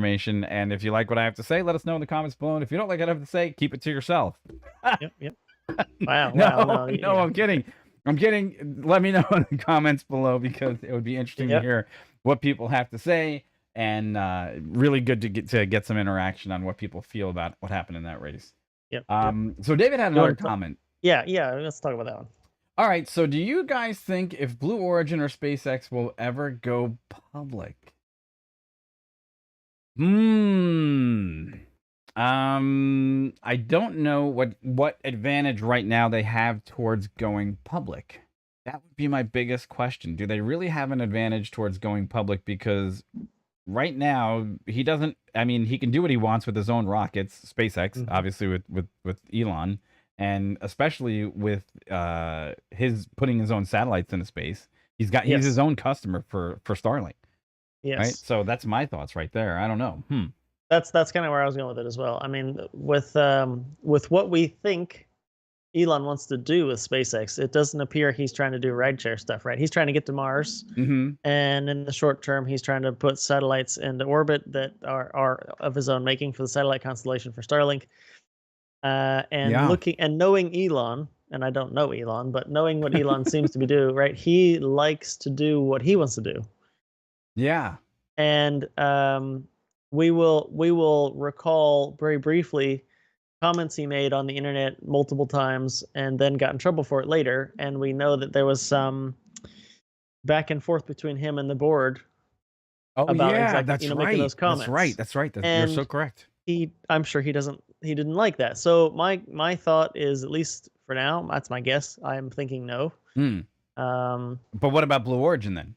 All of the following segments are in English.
information. And if you like what I have to say, let us know in the comments below. And if you don't like what I have to say, keep it to yourself. Yep. Wow. No, Wow. No. no, I'm kidding. I'm kidding. Let me know in the comments below because it would be interesting to hear what people have to say, and really good to get some interaction on what people feel about what happened in that race. Yep. So David had another comment. Yeah. Let's talk about that one. All right. So do you guys think if Blue Origin or SpaceX will ever go public? I don't know what advantage right now they have towards going public. That would be my biggest question. Do they really have an advantage towards going public? Because right now he doesn't. I mean, he can do what he wants with his own rockets, SpaceX, obviously with Elon, and especially with his putting his own satellites into space. He's his own customer for Starlink. Yes. Right. So that's my thoughts right there. I don't know. That's kind of where I was going with it as well. I mean, with what we think Elon wants to do with SpaceX, it doesn't appear he's trying to do rideshare stuff, right? He's trying to get to Mars, and in the short term, he's trying to put satellites into orbit that are of his own making for the satellite constellation for Starlink. Looking and knowing Elon, and I don't know Elon, but knowing what Elon seems to be doing, right? He likes to do what he wants to do. Yeah. And we will recall very briefly comments he made on the internet multiple times and then got in trouble for it later. And we know that there was some back and forth between him and the board. About that's right. Making those comments. That's right. You're so correct. I'm sure he didn't like that. So my thought is, at least for now, that's my guess, I'm thinking no. But what about Blue Origin then?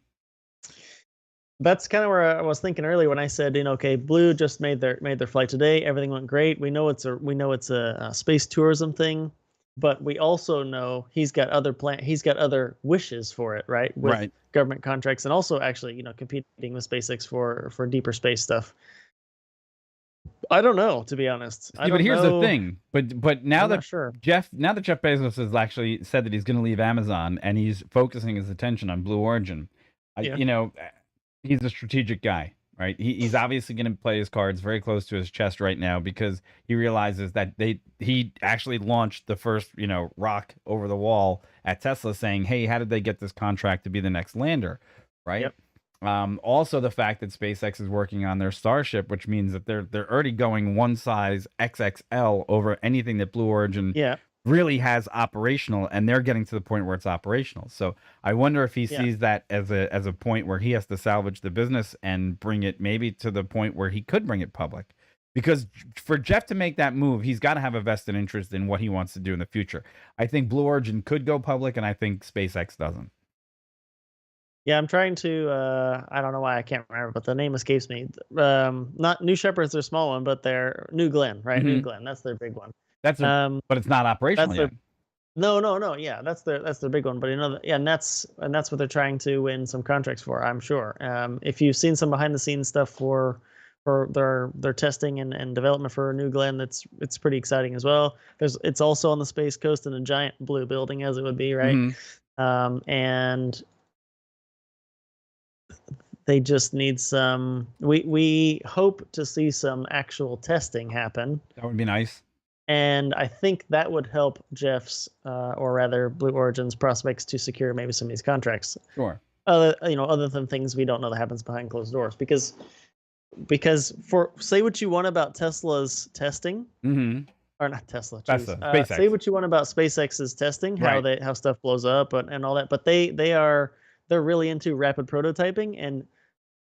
That's kind of where I was thinking earlier when I said, okay, Blue just made their flight today. Everything went great. We know it's a space tourism thing, but we also know he's got other wishes for it, right? With government contracts, and also actually, competing with SpaceX for deeper space stuff. I don't know, to be honest. But here's the thing. But now that Jeff Bezos has actually said that he's going to leave Amazon and he's focusing his attention on Blue Origin, he's a strategic guy, right? He's obviously going to play his cards very close to his chest right now because he realizes that he actually launched the first, rock over the wall at Tesla, saying, "Hey, how did they get this contract to be the next lander?" Right? Yep. Also, the fact that SpaceX is working on their Starship, which means that they're already going one size XXL over anything that Blue Origin really has operational, and they're getting to the point where it's operational. So I wonder if he sees that as a point where he has to salvage the business and bring it maybe to the point where he could bring it public. Because for Jeff to make that move, he's got to have a vested interest in what he wants to do in the future. I think Blue Origin could go public, and I think SpaceX doesn't. Yeah, I'm trying to, I don't know why I can't remember, but the name escapes me. Not New Shepard's their small one, but they're New Glenn, right? New Glenn, that's their big one. But it's not operational yet. No. Yeah, that's their big one. But and that's what they're trying to win some contracts for, I'm sure. If you've seen some behind the scenes stuff for their testing and development for New Glenn, it's pretty exciting as well. It's also on the Space Coast in a giant blue building, as it would be, right? And they just need some. We hope to see some actual testing happen. That would be nice. And I think that would help Jeff's, or rather Blue Origin's, prospects to secure maybe some of these contracts. Sure. Other than things we don't know that happens behind closed doors, because say what you want about Tesla's testing, or not Tesla, SpaceX. Say what you want about SpaceX's testing, how stuff blows up and all that, but they're really into rapid prototyping, and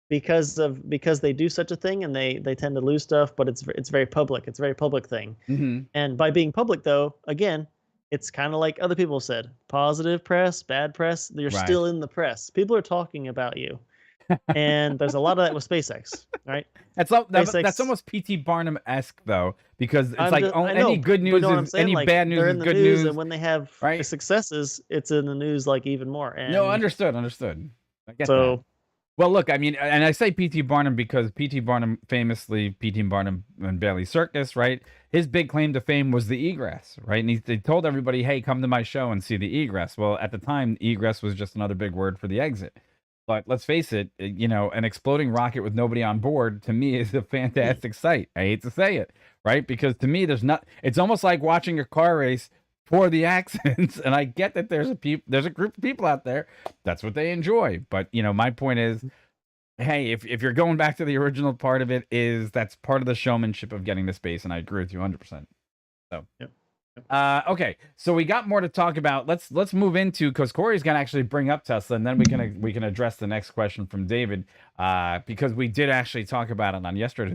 because they do such a thing, and they tend to lose stuff, but it's very public. It's a very public thing. And by being public, though, again, it's kind of like other people said: positive press, bad press. You're still in the press. People are talking about you, and there's a lot of that with SpaceX, right? That's almost P.T. Barnum-esque, though, because it's any good news is any bad news is good news, and when they have successes, it's in the news even more. And no, understood. I get that. Well, look, I mean, and I say P.T. Barnum because P.T. Barnum, famously, P.T. Barnum and Bailey Circus, right? His big claim to fame was the egress, right? And they told everybody, hey, come to my show and see the egress. Well, at the time, egress was just another big word for the exit. But let's face it, an exploding rocket with nobody on board to me is a fantastic sight. I hate to say it, right? Because to me, it's almost like watching a car race for the accidents. And I get that there's a group of people out there, that's what they enjoy. But, my point is, hey, if you're going back to the original part of it, that's part of the showmanship of getting to space. And I agree with you 100%. So, yep. Okay, so we got more to talk about. Let's move into, because Corey's gonna actually bring up Tesla, and then we can address the next question from David, because we did actually talk about it on yesterday's